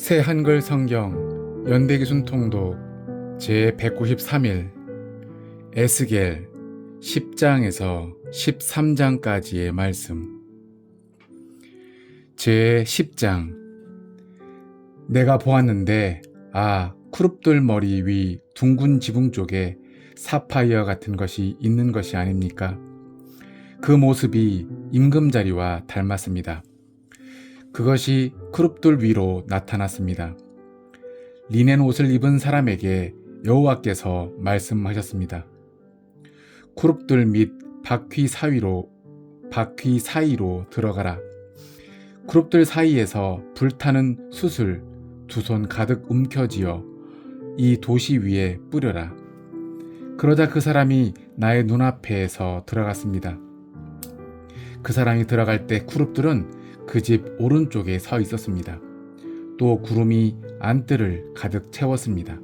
새 한글 성경 연대기순 통독 제193일 에스겔 10장에서 13장까지의 말씀. 제10장. 내가 보았는데 쿠룹들 머리 위 둥근 지붕 쪽에 사파이어 같은 것이 있는 것이 아닙니까? 그 모습이 임금자리와 닮았습니다. 그것이 크룹들 위로 나타났습니다. 리넨 옷을 입은 사람에게 여호와께서 말씀하셨습니다. 크룹들 및 바퀴 사이로 들어가라. 크룹들 사이에서 불타는 숯을 두 손 가득 움켜쥐어 이 도시 위에 뿌려라. 그러자 그 사람이 나의 눈앞에서 들어갔습니다. 그 사람이 들어갈 때 크룹들은 그 집 오른쪽에 서 있었습니다. 또 구름이 안뜰을 가득 채웠습니다.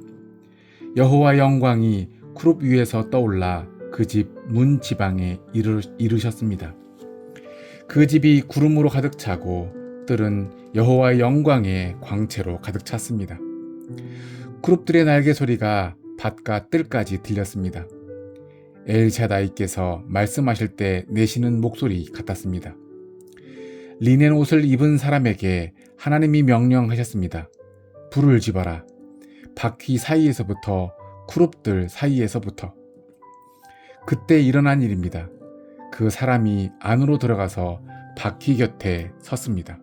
여호와 영광이 크룹 위에서 떠올라 그 집 문 지방에 이르셨습니다. 그 집이 구름으로 가득 차고 뜰은 여호와의 영광의 광채로 가득 찼습니다. 크룹들의 날개 소리가 밭과 뜰까지 들렸습니다. 엘샤다이께서 말씀하실 때 내시는 목소리 같았습니다. 리넨 옷을 입은 사람에게 하나님이 명령하셨습니다. 불을 집어라. 바퀴 사이에서부터 크룹들 사이에서부터. 그때 일어난 일입니다. 그 사람이 안으로 들어가서 바퀴 곁에 섰습니다.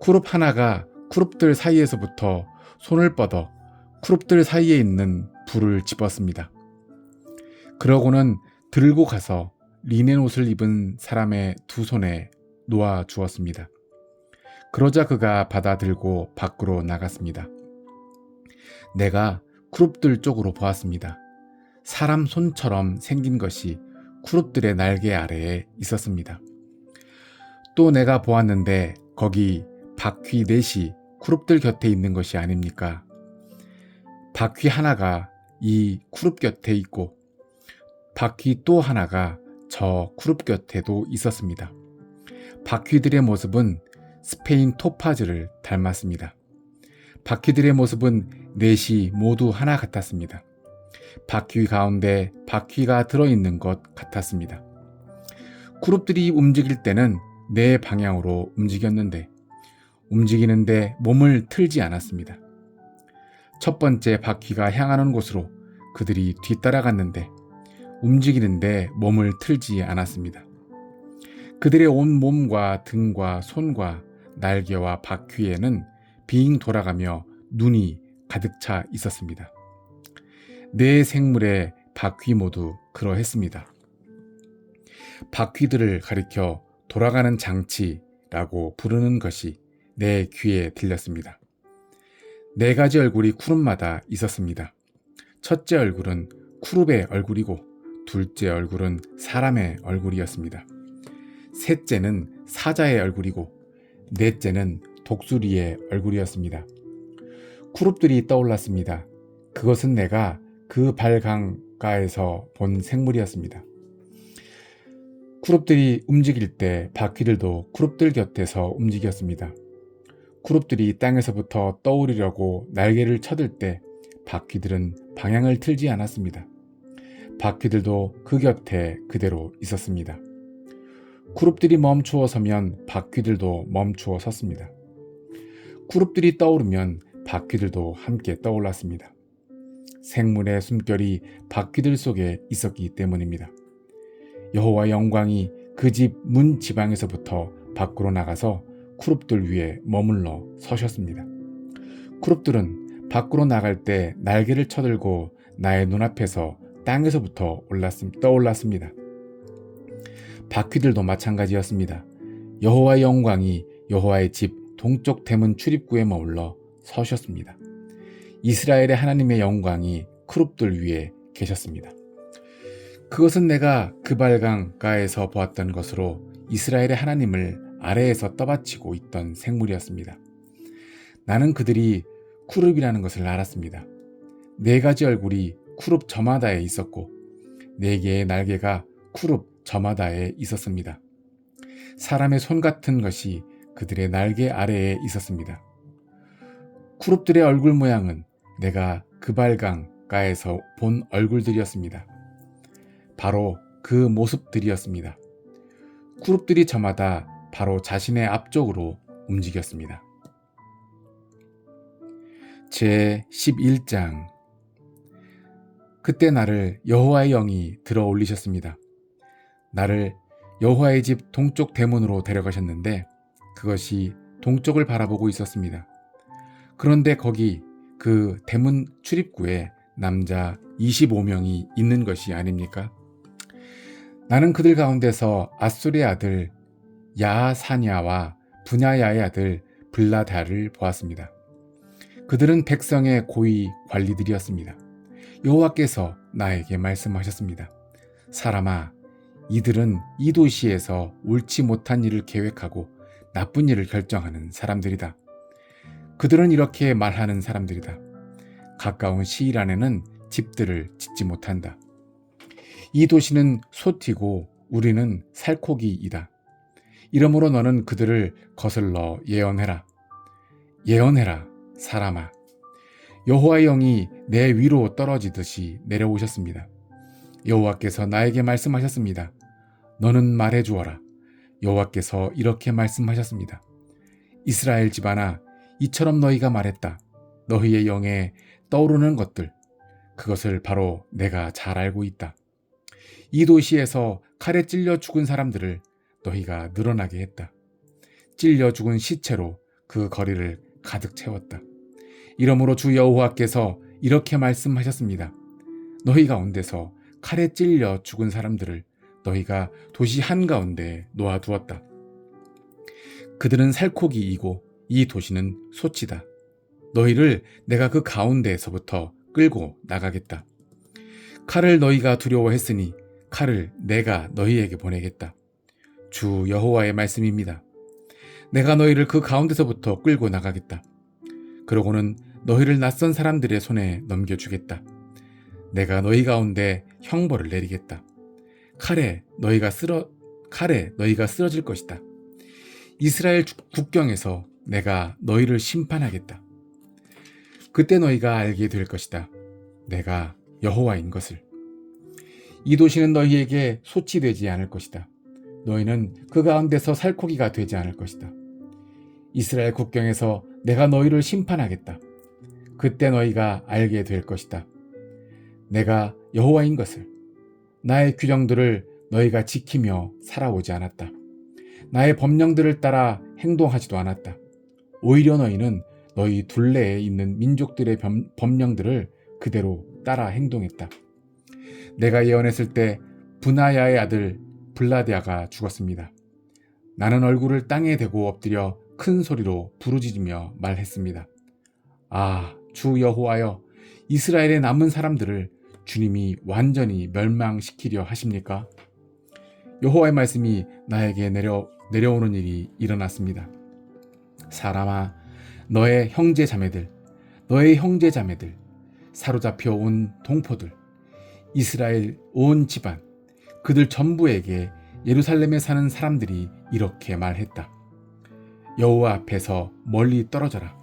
크룹 하나가 크룹들 사이에서부터 손을 뻗어 크룹들 사이에 있는 불을 집었습니다. 그러고는 들고 가서 리넨 옷을 입은 사람의 두 손에 놓아 주었습니다. 그러자 그가 받아 들고 밖으로 나갔습니다. 내가 크룹들 쪽으로 보았습니다. 사람 손처럼 생긴 것이 크룹들의 날개 아래에 있었습니다. 또 내가 보았는데 거기 바퀴 넷이 크룹들 곁에 있는 것이 아닙니까? 바퀴 하나가 이 크룹 곁에 있고 바퀴 또 하나가 저 크룹 곁에도 있었습니다. 바퀴들의 모습은 스페인 토파즈를 닮았습니다. 바퀴들의 모습은 넷이 모두 하나 같았습니다. 바퀴 가운데 바퀴가 들어있는 것 같았습니다. 그룹들이 움직일 때는 네 방향으로 움직이는데 몸을 틀지 않았습니다. 첫 번째 바퀴가 향하는 곳으로 그들이 뒤따라갔는데 움직이는데 몸을 틀지 않았습니다. 그들의 온 몸과 등과 손과 날개와 바퀴에는 빙 돌아가며 눈이 가득 차 있었습니다. 네 생물의 바퀴 모두 그러했습니다. 바퀴들을 가리켜 돌아가는 장치라고 부르는 것이 내 귀에 들렸습니다. 네 가지 얼굴이 크룹마다 있었습니다. 첫째 얼굴은 크룹의 얼굴이고 둘째 얼굴은 사람의 얼굴이었습니다. 셋째는 사자의 얼굴이고 넷째는 독수리의 얼굴이었습니다. 크룹들이 떠올랐습니다. 그것은 내가 그 발강가에서 본 생물이었습니다. 크룹들이 움직일 때 바퀴들도 크룹들 곁에서 움직였습니다. 크룹들이 땅에서부터 떠오르려고 날개를 쳐들 때 바퀴들은 방향을 틀지 않았습니다. 바퀴들도 그 곁에 그대로 있었습니다. 크룹들이 멈추어 서면 바퀴들도 멈추어 섰습니다. 크룹들이 떠오르면 바퀴들도 함께 떠올랐습니다. 생물의 숨결이 바퀴들 속에 있었기 때문입니다. 여호와 영광이 그 집 문 지방에서부터 밖으로 나가서 크룹들 위에 머물러 서셨습니다. 크룹들은 밖으로 나갈 때 날개를 쳐들고 나의 눈앞에서 땅에서부터 떠올랐습니다. 바퀴들도 마찬가지였습니다. 여호와의 영광이 여호와의 집 동쪽 대문 출입구에 머물러 서셨습니다. 이스라엘의 하나님의 영광이 크룹들 위에 계셨습니다. 그것은 내가 그 발강가에서 보았던 것으로 이스라엘의 하나님을 아래에서 떠받치고 있던 생물이었습니다. 나는 그들이 크룹이라는 것을 알았습니다. 네 가지 얼굴이 크룹 저마다에 있었고 네 개의 날개가 크룹 저마다에 있었습니다. 사람의 손 같은 것이 그들의 날개 아래에 있었습니다. 그룹들의 얼굴 모양은 내가 그발강가에서 본 얼굴들이었습니다. 바로 그 모습들이었습니다. 그룹들이 저마다 바로 자신의 앞쪽으로 움직였습니다. 제 11장. 그때 나를 여호와의 영이 들어 올리셨습니다. 나를 여호와의 집 동쪽 대문으로 데려가셨는데 그것이 동쪽을 바라보고 있었습니다. 그런데 거기 그 대문 출입구에 남자 25명이 있는 것이 아닙니까? 나는 그들 가운데서 앗술의 아들 야사냐와 분야야의 아들 블라다를 보았습니다. 그들은 백성의 고위 관리들이었습니다. 여호와께서 나에게 말씀하셨습니다. 사람아, 이들은 이 도시에서 옳지 못한 일을 계획하고 나쁜 일을 결정하는 사람들이다. 그들은 이렇게 말하는 사람들이다. 가까운 시일 안에는 집들을 짓지 못한다. 이 도시는 솥이고 우리는 살코기이다. 이러므로 너는 그들을 거슬러 예언해라. 예언해라, 사람아. 여호와의 영이 내 위로 떨어지듯이 내려오셨습니다. 여호와께서 나에게 말씀하셨습니다. 너는 말해 주어라. 여호와께서 이렇게 말씀하셨습니다. 이스라엘 집안아, 이처럼 너희가 말했다. 너희의 영에 떠오르는 것들, 그것을 바로 내가 잘 알고 있다. 이 도시에서 칼에 찔려 죽은 사람들을 너희가 늘어나게 했다. 찔려 죽은 시체로 그 거리를 가득 채웠다. 이러므로 주 여호와께서 이렇게 말씀하셨습니다. 너희 가운데서 칼에 찔려 죽은 사람들을 너희가 도시 한가운데 놓아두었다. 그들은 살코기이고 이 도시는 솥이다. 너희를 내가 그 가운데에서부터 끌고 나가겠다. 칼을 너희가 두려워했으니 칼을 내가 너희에게 보내겠다. 주 여호와의 말씀입니다. 내가 너희를 그 가운데서부터 끌고 나가겠다. 그러고는 너희를 낯선 사람들의 손에 넘겨주겠다. 내가 너희 가운데 형벌을 내리겠다. 칼에 너희가 쓰러질 것이다. 이스라엘 국경에서 내가 너희를 심판하겠다. 그때 너희가 알게 될 것이다. 내가 여호와인 것을. 이 도시는 너희에게 솥이 되지 않을 것이다. 너희는 그 가운데서 살코기가 되지 않을 것이다. 이스라엘 국경에서 내가 너희를 심판하겠다. 그때 너희가 알게 될 것이다. 내가 여호와인 것을. 나의 규정들을 너희가 지키며 살아오지 않았다. 나의 법령들을 따라 행동하지도 않았다. 오히려 너희는 너희 둘레에 있는 민족들의 법령들을 그대로 따라 행동했다. 내가 예언했을 때 분하야의 아들 블라데아가 죽었습니다. 나는 얼굴을 땅에 대고 엎드려 큰 소리로 부르짖으며 말했습니다. 아, 주 여호와여, 이스라엘의 남은 사람들을 주님이 완전히 멸망시키려 하십니까? 여호와의 말씀이 나에게 내려오는 일이 일어났습니다. 사람아, 너의 형제 자매들, 사로잡혀 온 동포들, 이스라엘 온 집안, 그들 전부에게 예루살렘에 사는 사람들이 이렇게 말했다. 여호와 앞에서 멀리 떨어져라.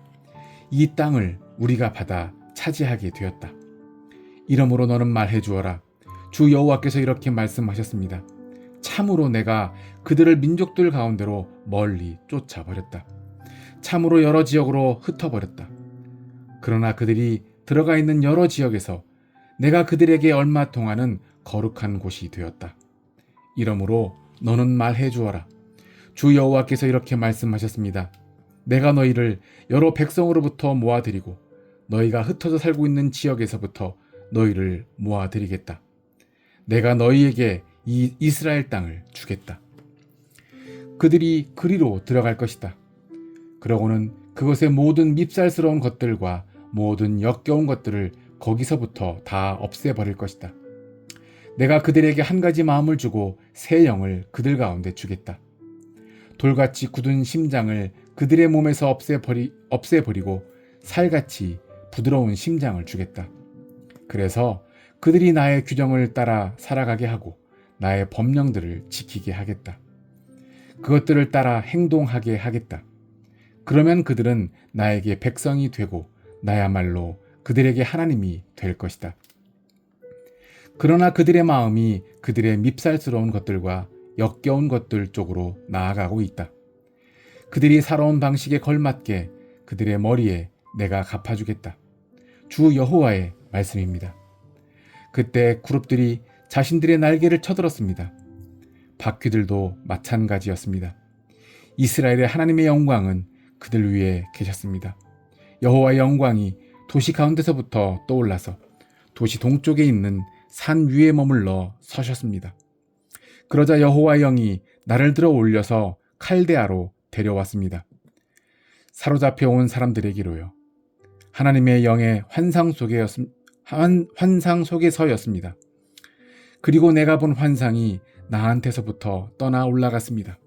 이 땅을 우리가 받아 차지하게 되었다. 이러므로 너는 말해 주어라. 주 여호와께서 이렇게 말씀하셨습니다. 참으로 내가 그들을 민족들 가운데로 멀리 쫓아버렸다. 참으로 여러 지역으로 흩어버렸다. 그러나 그들이 들어가 있는 여러 지역에서 내가 그들에게 얼마 동안은 거룩한 곳이 되었다. 이러므로 너는 말해 주어라. 주 여호와께서 이렇게 말씀하셨습니다. 내가 너희를 여러 백성으로부터 모아드리고 너희가 흩어져 살고 있는 지역에서부터 너희를 모아드리겠다. 내가 너희에게 이 이스라엘 땅을 주겠다. 그들이 그리로 들어갈 것이다. 그러고는 그것의 모든 밉살스러운 것들과 모든 역겨운 것들을 거기서부터 다 없애버릴 것이다. 내가 그들에게 한 가지 마음을 주고 새 영을 그들 가운데 주겠다. 돌같이 굳은 심장을 그들의 몸에서 없애버리고 살같이 부드러운 심장을 주겠다. 그래서 그들이 나의 규정을 따라 살아가게 하고 나의 법령들을 지키게 하겠다. 그것들을 따라 행동하게 하겠다. 그러면 그들은 나에게 백성이 되고 나야말로 그들에게 하나님이 될 것이다. 그러나 그들의 마음이 그들의 밉살스러운 것들과 역겨운 것들 쪽으로 나아가고 있다. 그들이 살아온 방식에 걸맞게 그들의 머리에 내가 갚아주겠다. 주 여호와의 말씀입니다. 그때 그룹들이 자신들의 날개를 쳐들었습니다. 바퀴들도 마찬가지였습니다. 이스라엘의 하나님의 영광은 그들 위에 계셨습니다. 여호와의 영광이 도시 가운데서부터 떠올라서 도시 동쪽에 있는 산 위에 머물러 서셨습니다. 그러자 여호와의 영이 나를 들어 올려서 칼데아로 데려왔습니다. 사로잡혀 온 사람들에게로요. 하나님의 영의 환상 속에서였습니다. 그리고 내가 본 환상이 나한테서부터 떠나 올라갔습니다.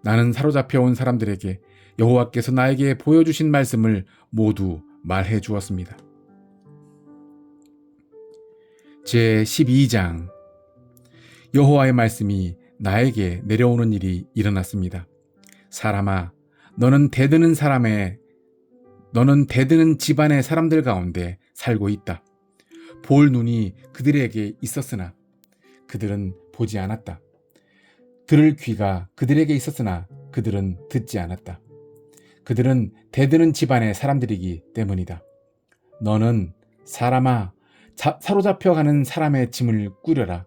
나는 사로잡혀 온 사람들에게 여호와께서 나에게 보여주신 말씀을 모두 말해 주었습니다. 제12장 여호와의 말씀이 나에게 내려오는 일이 일어났습니다. 사람아, 너는 대드는 집안의 사람들 가운데 살고 있다. 볼 눈이 그들에게 있었으나 그들은 보지 않았다. 들을 귀가 그들에게 있었으나 그들은 듣지 않았다. 그들은 대드는 집안의 사람들이기 때문이다. 너는 사람아, 사로잡혀가는 사람의 짐을 꾸려라.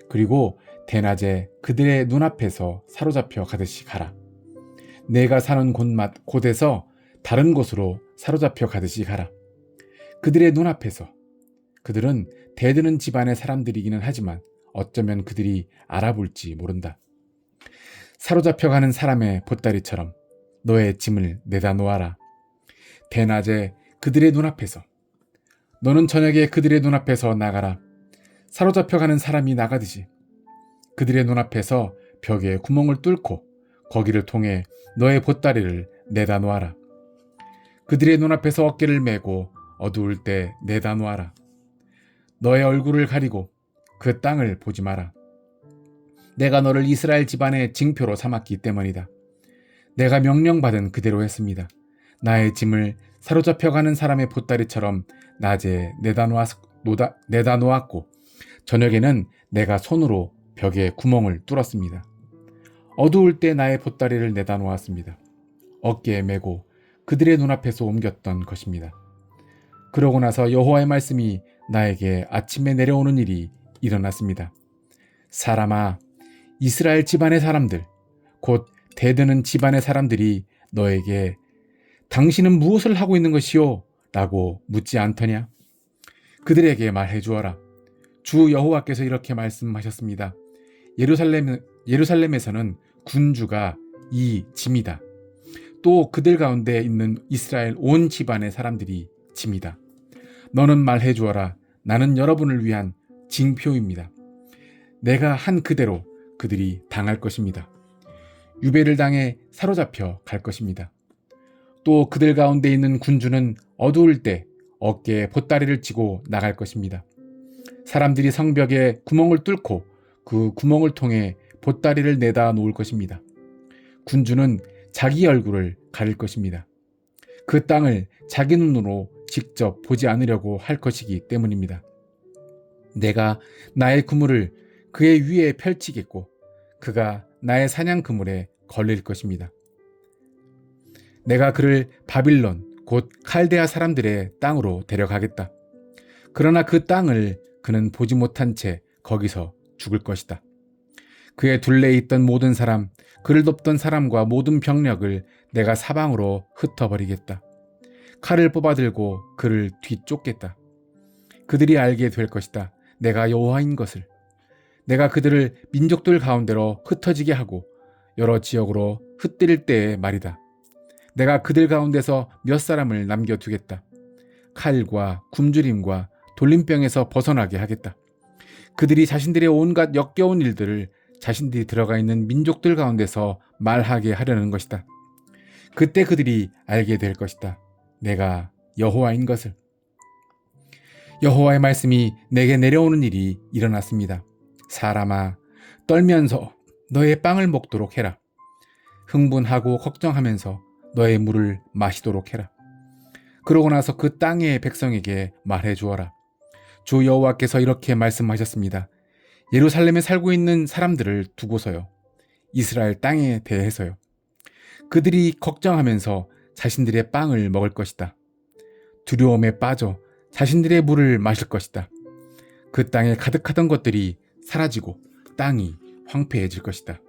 그리고 대낮에 그들의 눈앞에서 사로잡혀 가듯이 가라. 내가 사는 곳에서 다른 곳으로 사로잡혀 가듯이 가라. 그들의 눈앞에서. 그들은 대드는 집안의 사람들이기는 하지만 어쩌면 그들이 알아볼지 모른다. 사로잡혀가는 사람의 보따리처럼 너의 짐을 내다 놓아라. 대낮에 그들의 눈앞에서. 너는 저녁에 그들의 눈앞에서 나가라. 사로잡혀가는 사람이 나가듯이 그들의 눈앞에서 벽에 구멍을 뚫고 거기를 통해 너의 보따리를 내다 놓아라. 그들의 눈앞에서 어깨를 메고 어두울 때 내다 놓아라. 너의 얼굴을 가리고 그 땅을 보지 마라. 내가 너를 이스라엘 집안의 징표로 삼았기 때문이다. 내가 명령받은 그대로 했습니다. 나의 짐을 사로잡혀가는 사람의 보따리처럼 낮에 내다 놓았고 저녁에는 내가 손으로 벽에 구멍을 뚫었습니다. 어두울 때 나의 보따리를 내다 놓았습니다. 어깨에 메고 그들의 눈앞에서 옮겼던 것입니다. 그러고 나서 여호와의 말씀이 나에게 아침에 내려오는 일이 일어났습니다. 사람아, 이스라엘 집안의 사람들, 곧 대드는 집안의 사람들이 너에게 당신은 무엇을 하고 있는 것이요? 라고 묻지 않더냐? 그들에게 말해 주어라. 주 여호와께서 이렇게 말씀하셨습니다. 예루살렘에서는 군주가 이 짐이다. 또 그들 가운데 있는 이스라엘 온 집안의 사람들이 짐이다. 너는 말해 주어라. 나는 여러분을 위한 징표입니다. 내가 한 그대로 그들이 당할 것입니다. 유배를 당해 사로잡혀 갈 것입니다. 또 그들 가운데 있는 군주는 어두울 때 어깨에 보따리를 치고 나갈 것입니다. 사람들이 성벽에 구멍을 뚫고 그 구멍을 통해 보따리를 내다 놓을 것입니다. 군주는 자기 얼굴을 가릴 것입니다. 그 땅을 자기 눈으로 직접 보지 않으려고 할 것이기 때문입니다. 내가 나의 그물을 그의 위에 펼치겠고 그가 나의 사냥 그물에 걸릴 것입니다. 내가 그를 바빌론 곧 칼데아 사람들의 땅으로 데려가겠다. 그러나 그 땅을 그는 보지 못한 채 거기서 죽을 것이다. 그의 둘레에 있던 모든 사람, 그를 돕던 사람과 모든 병력을 내가 사방으로 흩어버리겠다. 칼을 뽑아들고 그를 뒤쫓겠다. 그들이 알게 될 것이다. 내가 여호와인 것을. 내가 그들을 민족들 가운데로 흩어지게 하고 여러 지역으로 흩뜨릴 때의 말이다. 내가 그들 가운데서 몇 사람을 남겨두겠다. 칼과 굶주림과 돌림병에서 벗어나게 하겠다. 그들이 자신들의 온갖 역겨운 일들을 자신들이 들어가 있는 민족들 가운데서 말하게 하려는 것이다. 그때 그들이 알게 될 것이다. 내가 여호와인 것을. 여호와의 말씀이 내게 내려오는 일이 일어났습니다. 사람아, 떨면서 너의 빵을 먹도록 해라. 흥분하고 걱정하면서 너의 물을 마시도록 해라. 그러고 나서 그 땅의 백성에게 말해 주어라. 주 여호와께서 이렇게 말씀하셨습니다. 예루살렘에 살고 있는 사람들을 두고서요. 이스라엘 땅에 대해서요. 그들이 걱정하면서 자신들의 빵을 먹을 것이다. 두려움에 빠져 자신들의 물을 마실 것이다. 그 땅에 가득하던 것들이 사라지고 땅이 황폐해질 것이다.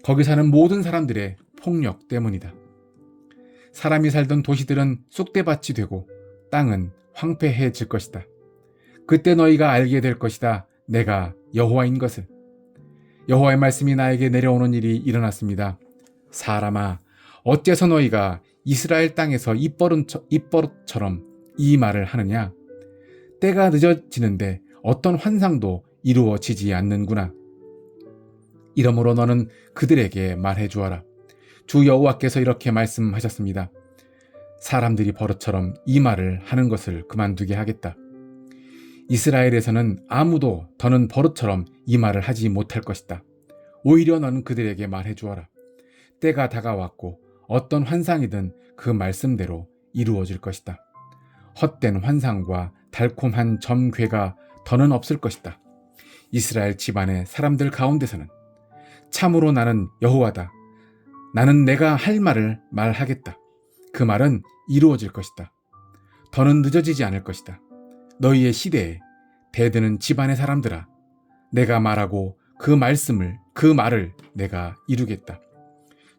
거기 사는 모든 사람들의 폭력 때문이다. 사람이 살던 도시들은 쑥대밭이 되고 땅은 황폐해질 것이다. 그때 너희가 알게 될 것이다. 내가 여호와인 것을. 여호와의 말씀이 나에게 내려오는 일이 일어났습니다. 사람아, 어째서 너희가 이스라엘 땅에서 입버릇처럼 이 말을 하느냐? 때가 늦어지는데 어떤 환상도 이루어지지 않는구나. 이러므로 너는 그들에게 말해 주어라. 주 여호와께서 이렇게 말씀하셨습니다. 사람들이 버릇처럼 이 말을 하는 것을 그만두게 하겠다. 이스라엘에서는 아무도 더는 버릇처럼 이 말을 하지 못할 것이다. 오히려 너는 그들에게 말해 주어라. 때가 다가왔고 어떤 환상이든 그 말씀대로 이루어질 것이다. 헛된 환상과 달콤한 점괘가 더는 없을 것이다. 이스라엘 집안의 사람들 가운데서는 참으로 나는 여호와다. 나는 내가 할 말을 말하겠다. 그 말은 이루어질 것이다. 더는 늦어지지 않을 것이다. 너희의 시대에 대드는 집안의 사람들아, 내가 말하고 그 말을 내가 이루겠다.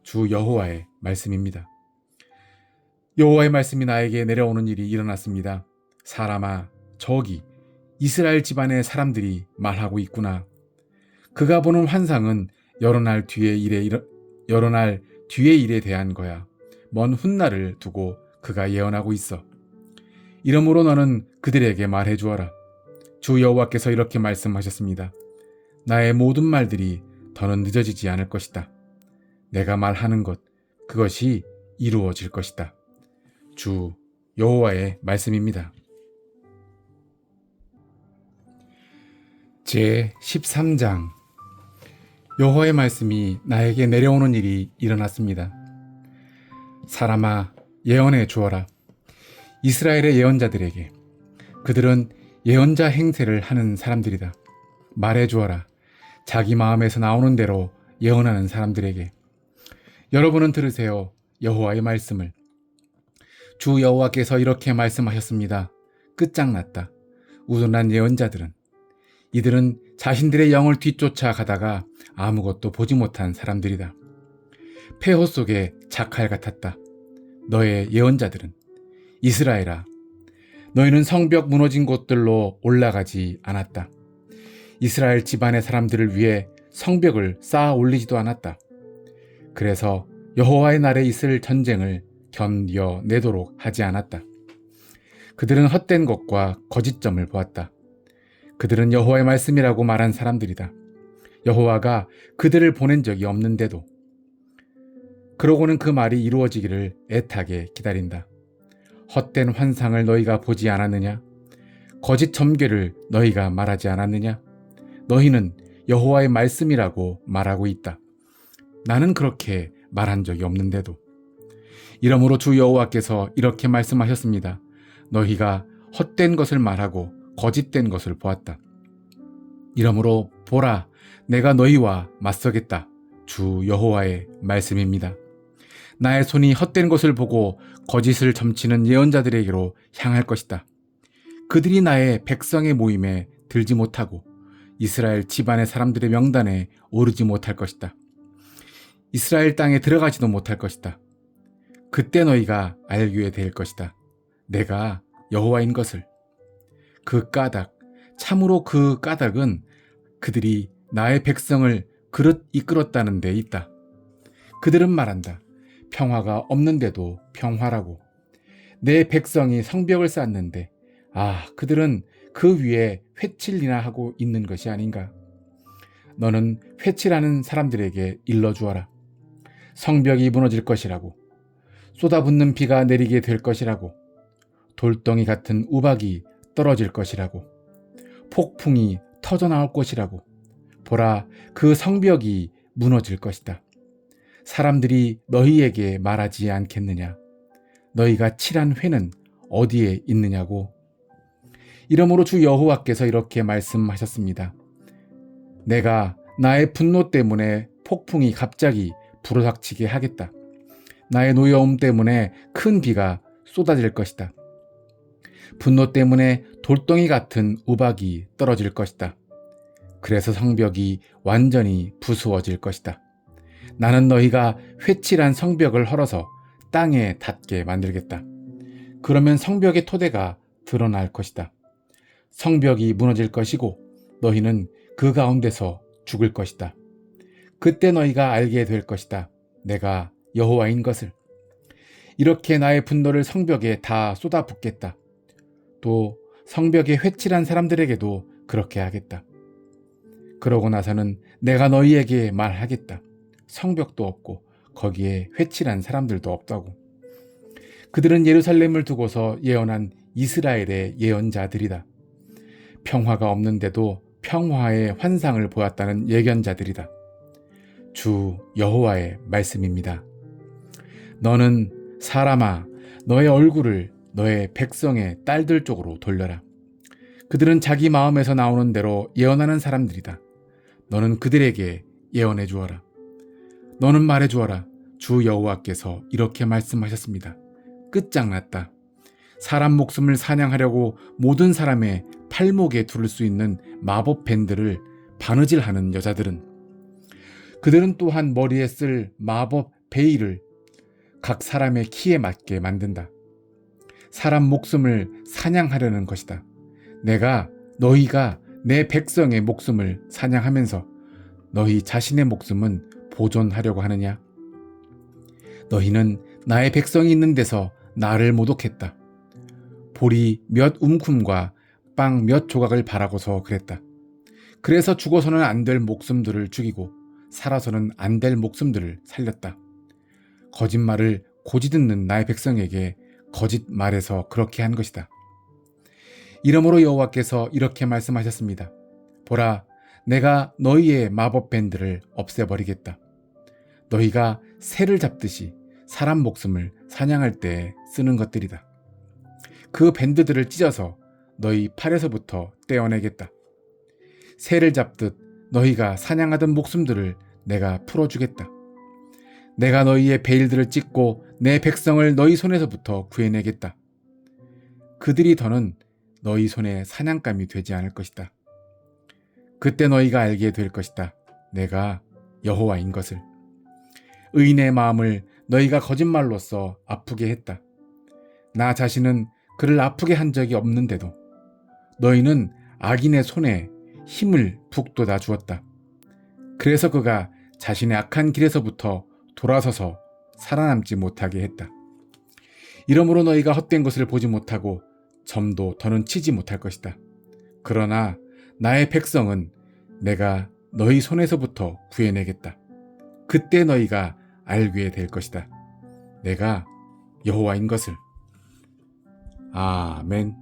주 여호와의 말씀입니다. 여호와의 말씀이 나에게 내려오는 일이 일어났습니다. 사람아, 저기 이스라엘 집안의 사람들이 말하고 있구나. 그가 보는 환상은 여러 날 뒤의 일에 대한 거야. 먼 훗날을 두고 그가 예언하고 있어. 이러므로 너는 그들에게 말해 주어라. 주 여호와께서 이렇게 말씀하셨습니다. 나의 모든 말들이 더는 늦어지지 않을 것이다. 내가 말하는 것, 그것이 이루어질 것이다. 주 여호와의 말씀입니다. 제 13장. 여호와의 말씀이 나에게 내려오는 일이 일어났습니다. 사람아, 예언해 주어라. 이스라엘의 예언자들에게. 그들은 예언자 행세를 하는 사람들이다. 말해 주어라. 자기 마음에서 나오는 대로 예언하는 사람들에게. 여러분은 들으세요. 여호와의 말씀을. 주 여호와께서 이렇게 말씀하셨습니다. 끝장났다. 우둔한 예언자들은. 이들은 자신들의 영을 뒤쫓아 가다가 아무것도 보지 못한 사람들이다. 폐허 속에 작칼 같았다. 너의 예언자들은. 이스라엘아, 너희는 성벽 무너진 곳들로 올라가지 않았다. 이스라엘 집안의 사람들을 위해 성벽을 쌓아 올리지도 않았다. 그래서 여호와의 날에 있을 전쟁을 견뎌내도록 하지 않았다. 그들은 헛된 것과 거짓점을 보았다. 그들은 여호와의 말씀이라고 말한 사람들이다. 여호와가 그들을 보낸 적이 없는데도. 그러고는 그 말이 이루어지기를 애타게 기다린다. 헛된 환상을 너희가 보지 않았느냐? 거짓 점괘를 너희가 말하지 않았느냐? 너희는 여호와의 말씀이라고 말하고 있다. 나는 그렇게 말한 적이 없는데도. 이러므로 주 여호와께서 이렇게 말씀하셨습니다. 너희가 헛된 것을 말하고 거짓된 것을 보았다. 이러므로 보라, 내가 너희와 맞서겠다. 주 여호와의 말씀입니다. 나의 손이 헛된 것을 보고 거짓을 점치는 예언자들에게로 향할 것이다. 그들이 나의 백성의 모임에 들지 못하고 이스라엘 집안의 사람들의 명단에 오르지 못할 것이다. 이스라엘 땅에 들어가지도 못할 것이다. 그때 너희가 알게 될 것이다. 내가 여호와인 것을. 그 까닭, 참으로 그 까닭은 그들이 나의 백성을 그릇 이끌었다는 데 있다. 그들은 말한다. 평화가 없는데도 평화라고. 내 백성이 성벽을 쌓았는데 그들은 그 위에 회칠이나 하고 있는 것이 아닌가. 너는 회칠하는 사람들에게 일러주어라. 성벽이 무너질 것이라고. 쏟아붓는 비가 내리게 될 것이라고. 돌덩이 같은 우박이 떨어질 것이라고. 폭풍이 터져나올 것이라고. 보라, 그 성벽이 무너질 것이다. 사람들이 너희에게 말하지 않겠느냐? 너희가 칠한 회는 어디에 있느냐고? 이러므로 주 여호와께서 이렇게 말씀하셨습니다. 내가 나의 분노 때문에 폭풍이 갑자기 불어닥치게 하겠다. 나의 노여움 때문에 큰 비가 쏟아질 것이다. 분노 때문에 돌덩이 같은 우박이 떨어질 것이다. 그래서 성벽이 완전히 부수어질 것이다. 나는 너희가 회칠한 성벽을 헐어서 땅에 닿게 만들겠다. 그러면 성벽의 토대가 드러날 것이다. 성벽이 무너질 것이고 너희는 그 가운데서 죽을 것이다. 그때 너희가 알게 될 것이다. 내가 여호와인 것을. 이렇게 나의 분노를 성벽에 다 쏟아붓겠다. 또 성벽에 회칠한 사람들에게도 그렇게 하겠다. 그러고 나서는 내가 너희에게 말하겠다. 성벽도 없고 거기에 회칠한 사람들도 없다고. 그들은 예루살렘을 두고서 예언한 이스라엘의 예언자들이다. 평화가 없는데도 평화의 환상을 보았다는 예견자들이다. 주 여호와의 말씀입니다. 너는 사람아, 너의 얼굴을 너의 백성의 딸들 쪽으로 돌려라. 그들은 자기 마음에서 나오는 대로 예언하는 사람들이다. 너는 그들에게 예언해 주어라. 너는 말해 주어라. 주 여호와께서 이렇게 말씀하셨습니다. 끝장났다. 사람 목숨을 사냥하려고 모든 사람의 팔목에 두를 수 있는 마법 밴드를 바느질하는 여자들은, 그들은 또한 머리에 쓸 마법 베일을 각 사람의 키에 맞게 만든다. 사람 목숨을 사냥하려는 것이다. 내가 너희가 내 백성의 목숨을 사냥하면서 너희 자신의 목숨은 보존하려고 하느냐? 너희는 나의 백성이 있는 데서 나를 모독했다. 보리 몇 움큼과 빵 몇 조각을 바라고서 그랬다. 그래서 죽어서는 안 될 목숨들을 죽이고 살아서는 안 될 목숨들을 살렸다. 거짓말을 고지 듣는 나의 백성에게 거짓말해서 그렇게 한 것이다. 이러므로 여호와께서 이렇게 말씀하셨습니다. 보라, 내가 너희의 마법 밴드를 없애버리겠다. 너희가 새를 잡듯이 사람 목숨을 사냥할 때 쓰는 것들이다. 그 밴드들을 찢어서 너희 팔에서부터 떼어내겠다. 새를 잡듯 너희가 사냥하던 목숨들을 내가 풀어주겠다. 내가 너희의 베일들을 찢고 내 백성을 너희 손에서부터 구해내겠다. 그들이 더는 너희 손에 사냥감이 되지 않을 것이다. 그때 너희가 알게 될 것이다. 내가 여호와인 것을. 의인의 마음을 너희가 거짓말로써 아프게 했다. 나 자신은 그를 아프게 한 적이 없는데도 너희는 악인의 손에 힘을 북돋아 주었다. 그래서 그가 자신의 악한 길에서부터 돌아서서 살아남지 못하게 했다. 이러므로 너희가 헛된 것을 보지 못하고 점도 더는 치지 못할 것이다. 그러나 나의 백성은 내가 너희 손에서부터 구해내겠다. 그때 너희가 알게 될 것이다. 내가 여호와인 것을. 아멘.